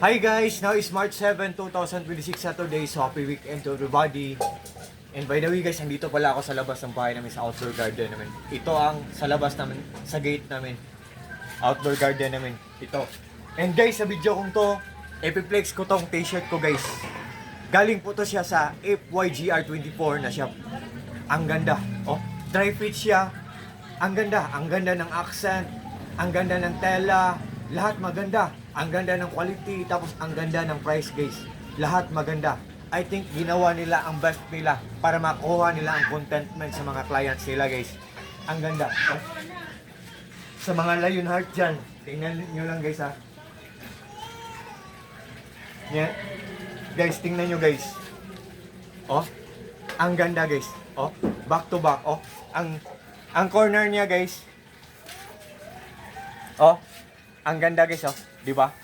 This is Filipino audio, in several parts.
Hi guys! Now is March 7, 2026 Saturday. So happy weekend to everybody. And by the way guys, nandito pala ako sa labas ng bahay namin sa outdoor garden namin. Ito ang sa labas namin, sa gate namin. Outdoor garden namin. Ito. And guys, sa video kong to, epiplex ko tong t-shirt ko guys. Galing po to siya sa FYGR24 na siya. Ang ganda. Oh, dry fit siya. Ang ganda. Ang ganda ng accent. Ang ganda ng tela. Lahat maganda. Ang ganda ng quality. Tapos ang ganda ng price guys. Lahat maganda. I think ginawa nila ang best nila para makuha nila ang contentment sa mga clients nila guys. Ang ganda. Oh. Sa mga Lionheart dyan, tingnan nyo lang guys ha. Yan. Guys, tingnan nyo guys. Oh. Ang ganda guys. Oh. Back to back. Oh. Ang corner niya guys. Oh. Ang ganda guys oh. Di ba?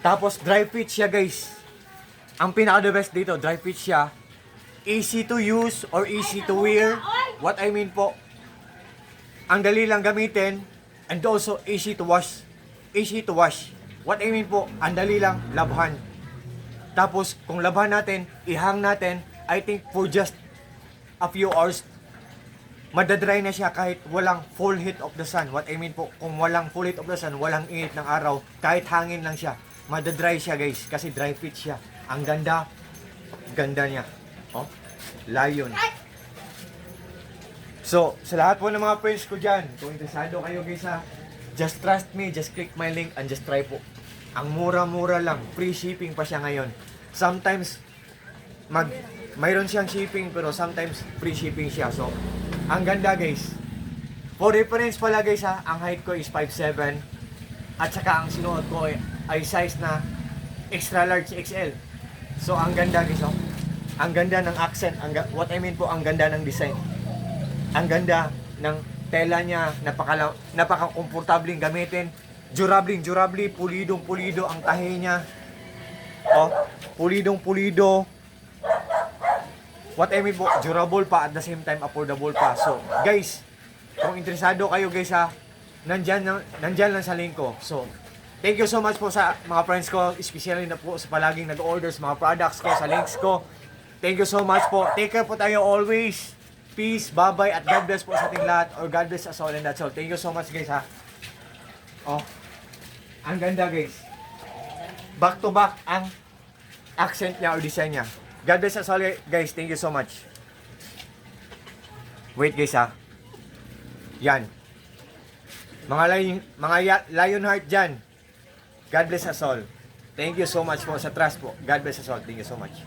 Tapos dry fit siya guys. Ang pinaka the best dito, dry fit siya. Easy to use or easy to wear. What I mean po, ang dali lang gamitin and also easy to wash. Easy to wash. What I mean po, ang dali lang labhan. Tapos kung labhan natin, ihang natin, I think for just a few hours, madadry na siya kahit walang full heat of the sun. What I mean po, kung walang full heat of the sun, walang init ng araw, kahit hangin lang siya, madadry siya guys, kasi dry fit siya. Ang ganda, ganda niya. Oh, Lion. So, sa lahat po ng mga friends ko dyan, kung interesado kayo guys ha, just trust me, just click my link and just try po. Ang mura-mura lang, free shipping pa siya ngayon. Sometimes, mayroon siyang shipping pero sometimes free shipping siya. So, ang ganda guys. For reference pala guys ha, ang height ko is 5'7", at saka ang sinuot ko ay size na extra large XL. So ang ganda guys oh. Ang ganda ng accent, what I mean po, ang ganda ng design. Ang ganda ng tela niya, napaka-komportabling gamitin. Durable, pulidong-pulido ang tahi niya. Oh, pulidong-pulido. What I mean po, durable pa at the same time affordable pa. So, guys, kung interesado kayo guys ha, nandyan lang sa link ko. So, thank you so much po sa mga friends ko, especially na po sa palaging nag-order sa mga products ko, sa links ko. Thank you so much po. Take care po tayo always. Peace, bye-bye, at God bless po sa ating lahat. Or God bless us all and that's all. Thank you so much guys ha. Oh, ang ganda guys. Back to back ang accent niya or design niya. God bless us all guys. Thank you so much. Wait guys ha. Yan. Mga Lionheart dyan. God bless us all. Thank you so much po sa trust po. God bless us all. Thank you so much.